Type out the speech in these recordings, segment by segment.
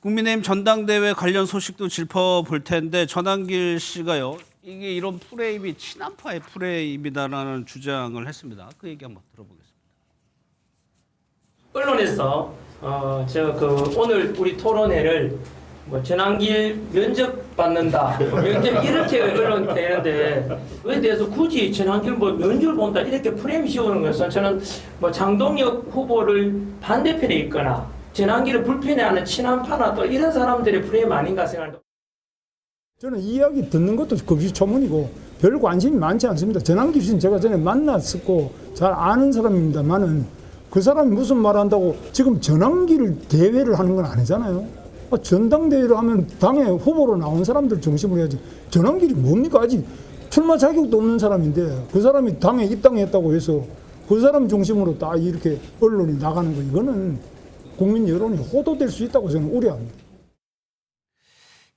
국민의힘 전당대회 관련 소식도 짚어볼 텐데 전한길 씨가요. 이게 이런 프레임이 친한파의 프레임이다라는 주장을 했습니다. 그 얘기 한번 들어보겠습니다. 언론에서 오늘 우리 토론회를 전한길 면접 받는다, 면접 이렇게 언론 되는데 그에 대해서 굳이 전한길 면접을 본다 이렇게 프레임 씌우는 것은 저는 장동혁 후보를 반대편에 있거나 전한길을 불편해하는 친한파나 또 이런 사람들의 프레임 아닌가 생각합니다. 저는 이 이야기 듣는 것도 금시초문이고 별 관심이 많지 않습니다. 전한길 씨는 제가 전에 만났었고 잘 아는 사람입니다만은 그 사람이 무슨 말 한다고 지금 전한길 대회를 하는 건 아니잖아요. 전당대회를 하면 당에 후보로 나온 사람들 중심으로 해야지. 전한길이 뭡니까? 아직 출마 자격도 없는 사람인데 그 사람이 당에 입당했다고 해서 그 사람 중심으로 딱 이렇게 언론이 나가는 거 이거는 국민 여론이 호도될 수 있다고 저는 우려합니다.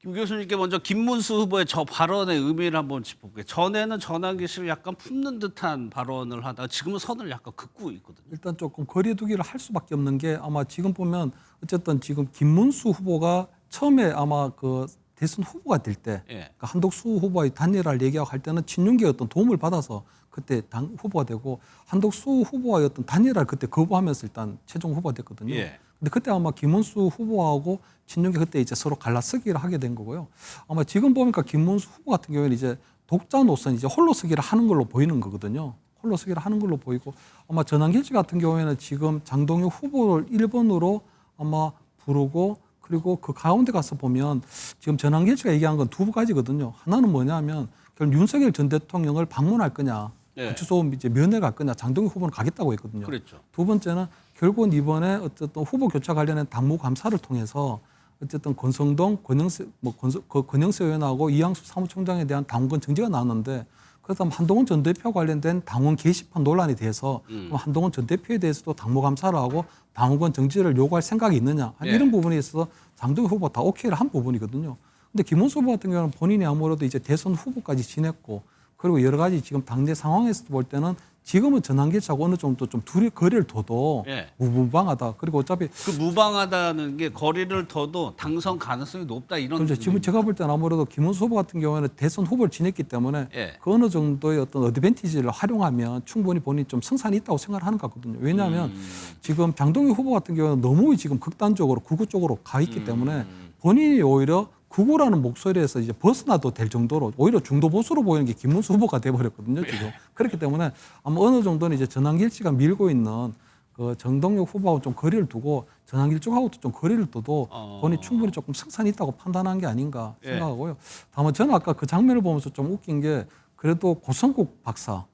김 교수님께 먼저 김문수 후보의 저 발언의 의미를 한번 짚어볼게요. 전에는 전한길 씨를 약간 품는 듯한 발언을 하다가 지금은 선을 약간 긋고 있거든요. 일단 조금 거리두기를 할 수밖에 없는 게 아마 지금 보면 어쨌든 지금 김문수 후보가 처음에 아마 그 대선 후보가 될 때 그러니까 한덕수 후보의 단일화를 얘기하고 할 때는 친윤계의 어떤 도움을 받아서 그때 당 후보가 되고 한덕수 후보와의 어떤 단일화를 그때 거부하면서 일단 최종 후보가 됐거든요. 근데 그때 아마 김문수 후보하고 친윤계 그때 이제 서로 갈라서기를 하게 된 거고요. 아마 지금 보니까 김문수 후보 같은 경우에는 이제 독자 노선 이제 홀로서기를 하는 걸로 보이는 거거든요. 홀로서기를 하는 걸로 보이고 아마 전한길 씨 같은 경우에는 지금 장동혁 후보를 1번으로 아마 부르고 그리고 그 가운데 가서 보면 지금 전한길 씨가 얘기한 건 두 가지거든요. 하나는 뭐냐면 결국 윤석열 전 대통령을 방문할 거냐, 구치소 이제 면회갈 거냐, 장동혁 후보는 가겠다고 했거든요. 그랬죠. 두 번째는 결국은 이번에 어쨌든 후보 교체 관련된 당무 감사를 통해서 어쨌든 권성동, 권영세 의원하고 이양수 사무총장에 대한 당원권 정지가 나왔는데 그다음 한동훈 전 대표 관련된 당원 게시판 논란이 돼서 그럼 한동훈 전 대표에 대해서도 당무 감사를 하고 당원권 정지를 요구할 생각이 있느냐 이런 부분에 있어서 장동혁 후보가 다 오케이를 한 부분이거든요. 근데 김문수 후보 같은 경우는 본인이 아무래도 이제 대선 후보까지 지냈고 그리고 여러 가지 지금 당내 상황에서 볼 때는 지금은 전한길 씨하고 어느 정도 좀 둘이 거리를 둬도 무방하다. 그리고 어차피 그 무방하다는 게 거리를 둬도 당선 가능성이 높다 이런. 그렇죠. 지금 제가 볼 때는 아무래도 김문수 후보 같은 경우에는 대선 후보를 지냈기 때문에 그 어느 정도의 어떤 어드밴티지를 활용하면 충분히 본인이 좀 승산이 있다고 생각을 하는 것 같거든요. 왜냐하면 지금 장동혁 후보 같은 경우는 너무 지금 극단적으로 극우 쪽으로 가 있기 때문에 본인이 오히려 극우라는 목소리에서 이제 벗어나도 될 정도로 오히려 중도 보수로 보이는 게 김문수 후보가 돼버렸거든요, 지금. 그렇기 때문에 아마 어느 정도는 이제 전한길 씨가 밀고 있는 그 정동혁 후보하고 좀 거리를 두고 전한길 쪽하고도 좀 거리를 둬도 본인이 충분히 조금 승산이 있다고 판단한 게 아닌가 생각하고요. 다만 저는 아까 그 장면을 보면서 좀 웃긴 게 그래도 고성국 박사,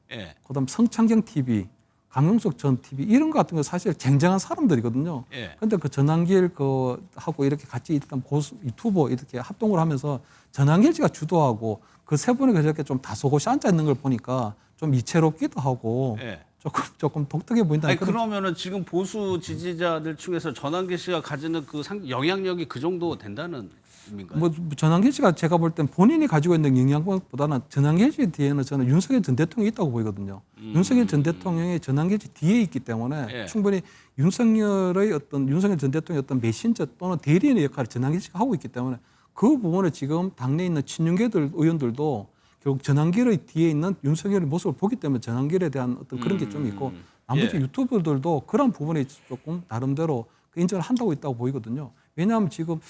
그다음 성창경 TV, 강용석 전 TV 이런 거 같은 거 사실 쟁쟁한 사람들이거든요. 그런데 그 전한길 그 하고 이렇게 같이 일단 고수 유튜버 이렇게 합동을 하면서 전한길 씨가 주도하고 그 세 분이 그렇게 좀 다소곳이 앉아 있는 걸 보니까 좀 이채롭기도 하고 조금 독특해 보인다. 아니, 그러면은 지금 보수 지지자들 중에서 전한길 씨가 가지는 그 영향력이 그 정도 된다는 의미인가요? 뭐 전한길 씨가 제가 볼 땐 본인이 가지고 있는 영향력보다는 전한길 씨 뒤에는 저는 윤석열 전 대통령이 있다고 보이거든요. 윤석열 전 대통령이 전한길 씨 뒤에 있기 때문에 충분히 윤석열 전 대통령의 어떤 메신저 또는 대리인의 역할을 전한길 씨가 하고 있기 때문에 그 부분을 지금 당내에 있는 친윤계들 의원들도 결국 전한길의 뒤에 있는 윤석열의 모습을 보기 때문에 전한길에 대한 어떤 그런 게 좀 있고 나머지 유튜버들도 그런 부분이 조금 나름대로 인정을 한다고 있다고 보이거든요. 왜냐하면 지금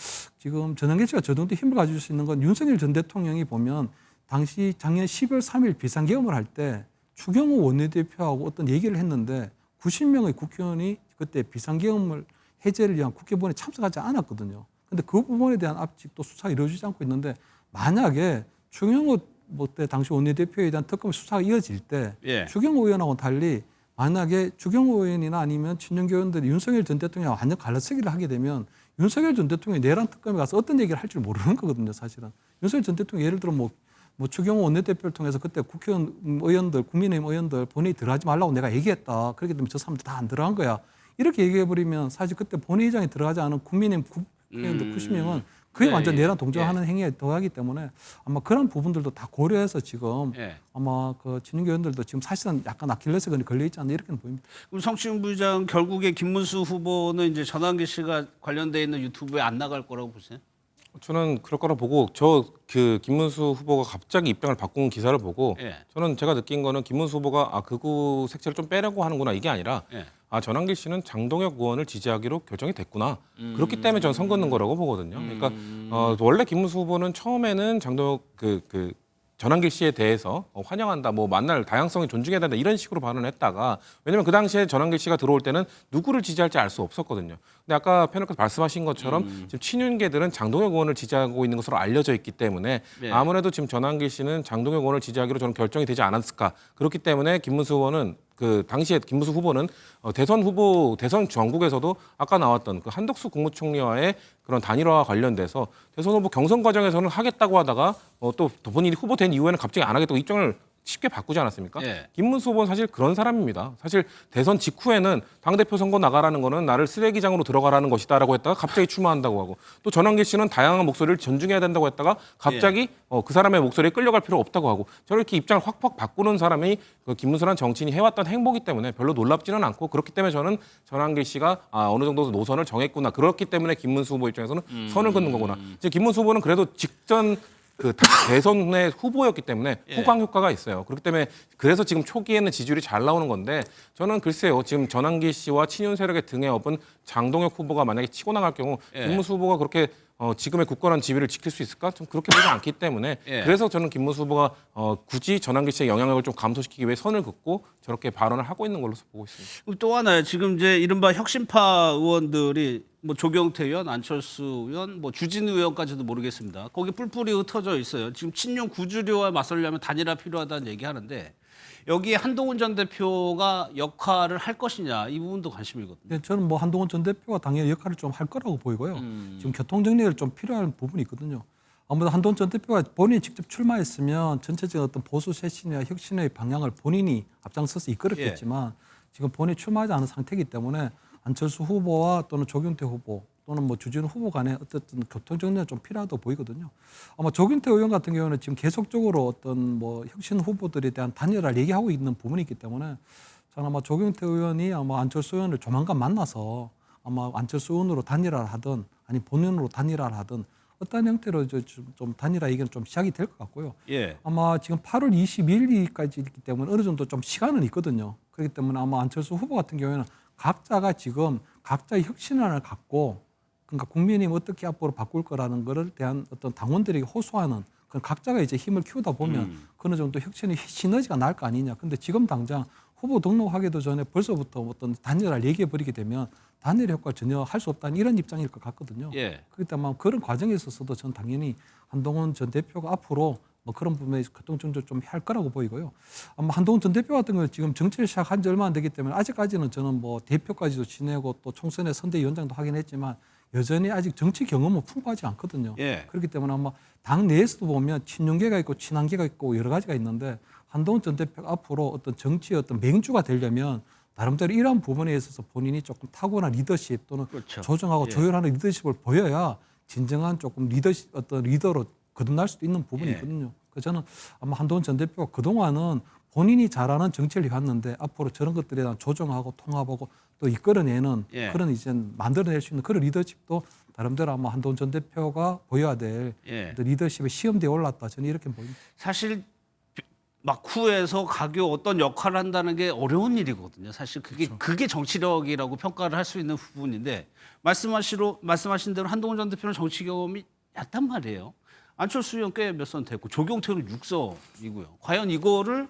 전한길 씨가 저 정도 힘을 가질 수 있는 건 윤석열 전 대통령이 보면 당시 작년 12월 3일 비상계엄을 할 때 추경호 원내대표하고 어떤 얘기를 했는데 90명의 국회의원이 그때 비상계엄을 해제를 위한 국회본에 참석하지 않았거든요. 그런데 그 부분에 대한 아직도 수사가 이루어지지 않고 있는데 만약에 추경호 때 당시 원내대표에 대한 특검 수사가 이어질 때 추경호 의원하고는 달리 만약에 추경호 의원이나 아니면 친윤계 의원들이 윤석열 전 대통령과 완전 갈라서기를 하게 되면 윤석열 전 대통령이 내란 특검에 가서 어떤 얘기를 할 줄 모르는 거거든요, 사실은. 윤석열 전 대통령 예를 들어 뭐 추경호 원내대표를 통해서 그때 국회의원 의원들, 국민의힘 의원들 본회의 들어가지 말라고 내가 얘기했다. 그렇기 때문에 저 사람들 다 안 들어간 거야. 이렇게 얘기해버리면 사실 그때 본회의장에 들어가지 않은 국민의힘 국회의원들 90명은 거의 네, 완전 예. 내란 동조하는 행위에 더하기 때문에 아마 그런 부분들도 다 고려해서 지금 예. 아마 그 진영교 의원들도 지금 사실은 약간 아킬레스건이 걸려 있지 않나 이렇게 보입니다. 그럼 성추행 부장 결국에 김문수 후보는 이제 전환기 씨가 관련돼 있는 유튜브에 안 나갈 거라고 보세요? 저는 그럴 거라 보고 저 그 김문수 후보가 갑자기 입장을 바꾼 기사를 보고 예. 저는 제가 느낀 거는 김문수 후보가 극우 색채를 좀 빼려고 하는구나 이게 아니라 예. 전환길 씨는 장동혁 의원을 지지하기로 결정이 됐구나. 그렇기 때문에 저는 선 긋는 거라고 보거든요. 그러니까 원래 김문수 후보는 처음에는 장동혁 전환길 씨에 대해서 환영한다, 뭐 만날 다양성이 존중해야 된다 이런 식으로 발언했다가 왜냐면 그 당시에 전환길 씨가 들어올 때는 누구를 지지할지 알 수 없었거든요. 근데 아까 패널께서 말씀하신 것처럼 지금 친윤계들은 장동혁 의원을 지지하고 있는 것으로 알려져 있기 때문에 네. 아무래도 지금 전환길 씨는 장동혁 의원을 지지하기로 저는 결정이 되지 않았을까. 그렇기 때문에 김문수 의원은 그 당시에 김문수 후보는 대선 전국에서도 아까 나왔던 그 한덕수 국무총리와의 그런 단일화와 관련돼서 대선 후보 경선 과정에서는 하겠다고 하다가 또 본인이 후보된 이후에는 갑자기 안 하겠다고 입장을 쉽게 바꾸지 않았습니까? 예. 김문수 후보는 사실 그런 사람입니다. 사실 대선 직후에는 당대표 선거 나가라는 거는 나를 쓰레기장으로 들어가라는 것이다라고 했다가 갑자기 출마한다고 하고 또 전환기 씨는 다양한 목소리를 존중해야 된다고 했다가 갑자기 그 사람의 목소리에 끌려갈 필요 없다고 하고 저렇게 입장을 확확 바꾸는 사람이 그 김문수라는 정치인이 해왔던 행보기 때문에 별로 놀랍지는 않고 그렇기 때문에 저는 전환기 씨가 어느 정도 노선을 정했구나. 그렇기 때문에 김문수 후보 입장에서는 선을 긋는 거구나. 이제 김문수 후보는 그래도 직전 대선의 후보였기 때문에 호강 효과가 있어요. 그렇기 때문에 그래서 지금 초기에는 지지율이 잘 나오는 건데 저는 글쎄요. 지금 전환기 씨와 친윤 세력의 등에 업은 장동혁 후보가 만약에 치고 나갈 경우 김문수 후보가 그렇게 지금의 굳건한 지위를 지킬 수 있을까? 좀 그렇게 보지 않기 때문에 그래서 저는 김문수 후보가 굳이 전환기 씨의 영향력을 좀 감소시키기 위해 선을 긋고 저렇게 발언을 하고 있는 걸로 보고 있습니다. 그리고 또 하나요. 지금 이제 이른바 혁신파 의원들이 뭐 조경태 의원, 안철수 의원, 뭐 주진우 의원까지도 모르겠습니다. 거기 뿔뿔이 흩어져 있어요. 지금 친윤 구주류와 맞서려면 단일화 필요하다는 얘기하는데 여기에 한동훈 전 대표가 역할을 할 것이냐 이 부분도 관심이거든요. 네, 저는 뭐 한동훈 전 대표가 당연히 역할을 좀 할 거라고 보이고요. 지금 교통 정리를 좀 필요한 부분이 있거든요. 아무래도 한동훈 전 대표가 본인이 직접 출마했으면 전체적인 어떤 보수 쇄신이나 혁신의 방향을 본인이 앞장서서 이끌었겠지만 지금 본인이 출마하지 않은 상태이기 때문에 안철수 후보와 또는 조경태 후보 또는 뭐 주진우 후보 간에 어쨌든 교통 정리가 좀 필요하다고 보이거든요. 아마 조경태 의원 같은 경우는 지금 계속적으로 어떤 뭐 혁신 후보들에 대한 단일화를 얘기하고 있는 부분이 있기 때문에 저는 아마 조경태 의원이 아마 안철수 의원을 조만간 만나서 아마 안철수 의원으로 단일화를 하든 아니 본인으로 단일화를 하든 어떤 형태로 좀 단일화 얘기는 좀 시작이 될 것 같고요. 예. 아마 지금 8월 22일까지 있기 때문에 어느 정도 좀 시간은 있거든요. 그렇기 때문에 아마 안철수 후보 같은 경우에는 각자가 지금 각자의 혁신안을 갖고 그러니까 국민이 어떻게 앞으로 바꿀 거라는 것을 대한 어떤 당원들에게 호소하는 그런 각자가 이제 힘을 키우다 보면 어느 정도 혁신의 시너지가 날 거 아니냐. 근데 지금 당장 후보 등록하기도 전에 벌써부터 어떤 단일화를 얘기해 버리게 되면 단일 효과 전혀 할 수 없다는 이런 입장일 것 같거든요. 예. 그렇기 때문에 그런 과정에 있어서도 저는 당연히 한동훈 전 대표가 앞으로 뭐 그런 부분에 교통정리를 좀 할 거라고 보이고요. 아마 한동훈 전 대표 같은 경우는 지금 정치를 시작한 지 얼마 안 되기 때문에 아직까지는 저는 뭐 대표까지도 지내고 또 총선에 선대위원장도 하긴 했지만 여전히 아직 정치 경험은 풍부하지 않거든요. 예. 그렇기 때문에 아마 당 내에서도 보면 친윤계가 있고 친한계가 있고 여러 가지가 있는데 한동훈 전 대표가 앞으로 어떤 정치의 어떤 맹주가 되려면 나름대로 이러한 부분에 있어서 본인이 조금 타고난 리더십 또는 그렇죠. 조정하고 예. 조율하는 리더십을 보여야 진정한 조금 리더십 어떤 리더로 거듭날 수도 있는 부분이 예. 있거든요. 그래서 저는 아마 한동훈 전 대표가 그동안은 본인이 잘하는 정치를 해왔는데 앞으로 저런 것들에 대한 조정하고 통합하고 또 이끌어내는 예. 그런 이제 만들어낼 수 있는 그런 리더십도 나름대로 아마 한동훈 전 대표가 보여야 될 예. 어떤 리더십의 시험대에 올랐다. 저는 이렇게 보입니다. 사실 막후에서 가교 어떤 역할을 한다는 게 어려운 일이거든요. 사실 그게 정치력이라고 평가를 할 수 있는 부분인데 말씀하신 대로 한동훈 전 대표는 정치 경험이 얕단 말이에요. 안철수 의원 꽤 몇 선 됐고 조경태는 6선이고요. 과연 이거를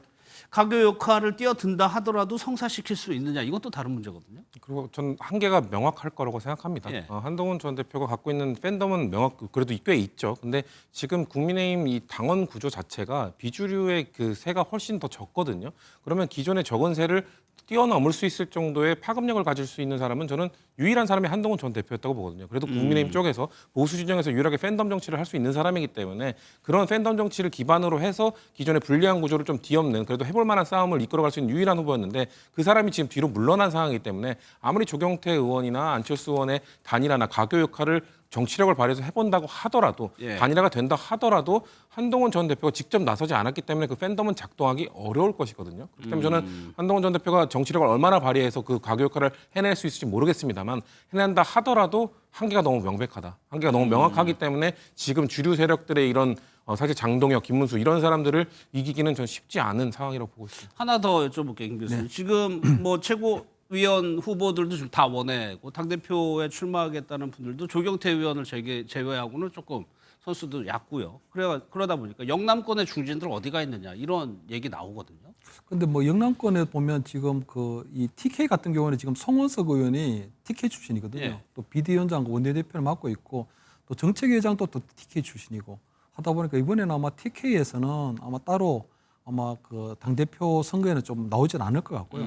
가교 역할을 뛰어든다 하더라도 성사시킬 수 있느냐 이것도 다른 문제거든요. 그리고 전 한계가 명확할 거라고 생각합니다. 예. 한동훈 전 대표가 갖고 있는 팬덤은 그래도 꽤 있죠. 근데 지금 국민의힘 이 당원 구조 자체가 비주류의 그 세가 훨씬 더 적거든요. 그러면 기존의 적은 세를 뛰어넘을 수 있을 정도의 파급력을 가질 수 있는 사람은 저는 유일한 사람이 한동훈 전 대표였다고 보거든요. 그래도 국민의힘 쪽에서 보수 진영에서 유일하게 팬덤 정치를 할 수 있는 사람이기 때문에 그런 팬덤 정치를 기반으로 해서 기존의 불리한 구조를 좀 뒤엎는 그래도 해볼 만한 싸움을 이끌어갈 수 있는 유일한 후보였는데 그 사람이 지금 뒤로 물러난 상황이기 때문에 아무리 조경태 의원이나 안철수 의원의 단일화나 가교 역할을 정치력을 발휘해서 해본다고 하더라도 예. 단일화가 된다 하더라도 한동훈 전 대표가 직접 나서지 않았기 때문에 그 팬덤은 작동하기 어려울 것이거든요. 그렇기 때문에 저는 한동훈 전 대표가 정치력을 얼마나 발휘해서 그 가교 역할을 해낼 수 있을지 모르겠습니다만 해낸다 하더라도 한계가 너무 명백하다. 한계가 너무 명확하기 때문에 지금 주류 세력들의 이런 사실 장동혁, 김문수 이런 사람들을 이기기는 전 쉽지 않은 상황이라고 보고 있습니다. 하나 더 여쭤볼게요, 김 교수님. 네. 지금 뭐 최고위원 후보들도 지금 다 원내고 당대표에 출마하겠다는 분들도 조경태 의원을 제외하고는 조금 선수도 얕고요. 그러다 보니까 영남권의 중진들 어디가 있느냐 이런 얘기 나오거든요. 근데 뭐 영남권에 보면 지금 그 이 TK 같은 경우는 지금 송원석 의원이 TK 출신이거든요. 예. 또 비대위원장 원내대표를 맡고 있고 또 정책위원장도 또 TK 출신이고 하다 보니까 이번에는 아마 TK에서는 아마 따로 아마 그 당대표 선거에는 좀 나오진 않을 것 같고요.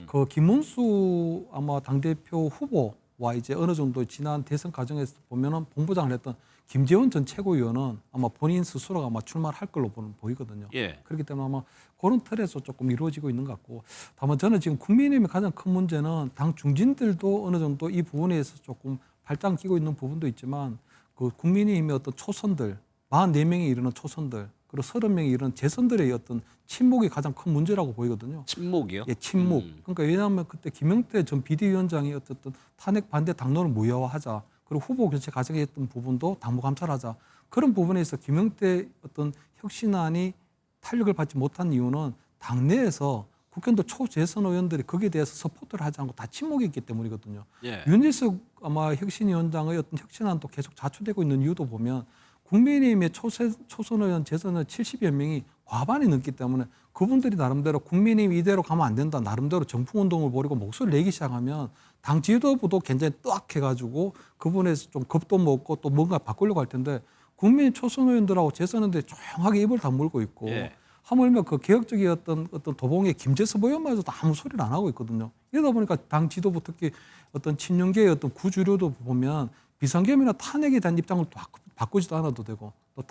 그 김문수 아마 당대표 후보와 이제 어느 정도 지난 대선 과정에서 보면은 본부장을 했던 김재원 전 최고위원은 아마 본인 스스로가 아마 출마를 할 걸로 보이거든요. 예. 그렇기 때문에 아마 그런 틀에서 조금 이루어지고 있는 것 같고 다만 저는 지금 국민의힘의 가장 큰 문제는 당 중진들도 어느 정도 이 부분에 서 조금 발장 끼고 있는 부분도 있지만 그 국민의힘의 어떤 초선들 44명에 이르는 초선들 그리고 30명에 이르는 재선들의 어떤 침묵이 가장 큰 문제라고 보이거든요. 침묵이요? 예, 침묵. 그러니까 왜냐하면 그때 김영태 전 비대위원장이 어쨌든 탄핵 반대 당론을 무효화하자. 그리고 후보 교체 과정에 했던 부분도 당무 감찰하자. 그런 부분에서 김영태 어떤 혁신안이 탄력을 받지 못한 이유는 당내에서 국회의원도 초재선 의원들이 거기에 대해서 서포트를 하지 않고 다 침묵했기 때문이거든요. 예. 윤재석 아마 혁신위원장의 어떤 혁신안도 계속 자초되고 있는 이유도 보면 국민의힘의 초선 의원, 재선 의원 70여 명이 과반이 넘기 때문에 그분들이 나름대로 국민의힘 이대로 가면 안 된다. 나름대로 정풍운동을 벌이고 목소리를 내기 시작하면 당 지도부도 굉장히 뜨악해가지고 그분에서 좀 겁도 먹고 또 뭔가 바꾸려고 할 텐데 국민의 초선 의원들하고 재선 의원들이 조용하게 입을 다물고 있고 예. 하물며 그 개혁적이었던 어떤 도봉의 김재섭 의원마저도 아무 소리를 안 하고 있거든요. 이러다 보니까 당 지도부 특히 어떤 친윤계의 어떤 구주류도 보면 비상계엄이나 탄핵에 대한 입장을 또 바꾸지도 않아도 되고 또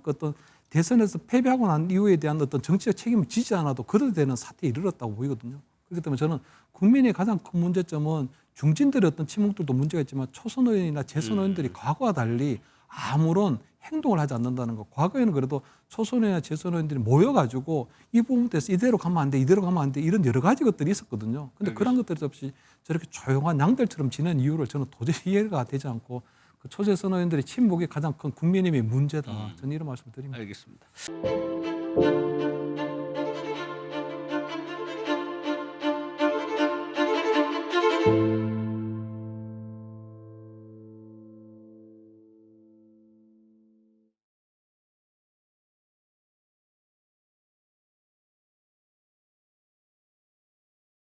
어떤 대선에서 패배하고 난 이후에 대한 어떤 정치적 책임을 지지 않아도 그래도 되는 사태에 이르렀다고 보이거든요. 그렇기 때문에 저는 국민의 가장 큰 문제점은 중진들의 어떤 침묵들도 문제가 있지만 초선 의원이나 재선 의원들이 과거와 달리 아무런 행동을 하지 않는다는 거. 과거에는 그래도 초선 의원이나 재선 의원들이 모여가지고 이 부분에 대해서 이대로 가면 안 돼, 이대로 가면 안 돼 이런 여러 가지 것들이 있었거든요. 근데 그런 것들이 없이 저렇게 조용한 양들처럼 지낸 이유를 저는 도저히 이해가 되지 않고 그 초재선 의원들의 침묵이 가장 큰 국민의힘의 문제다. 저는 이런 말씀을 드립니다. 알겠습니다.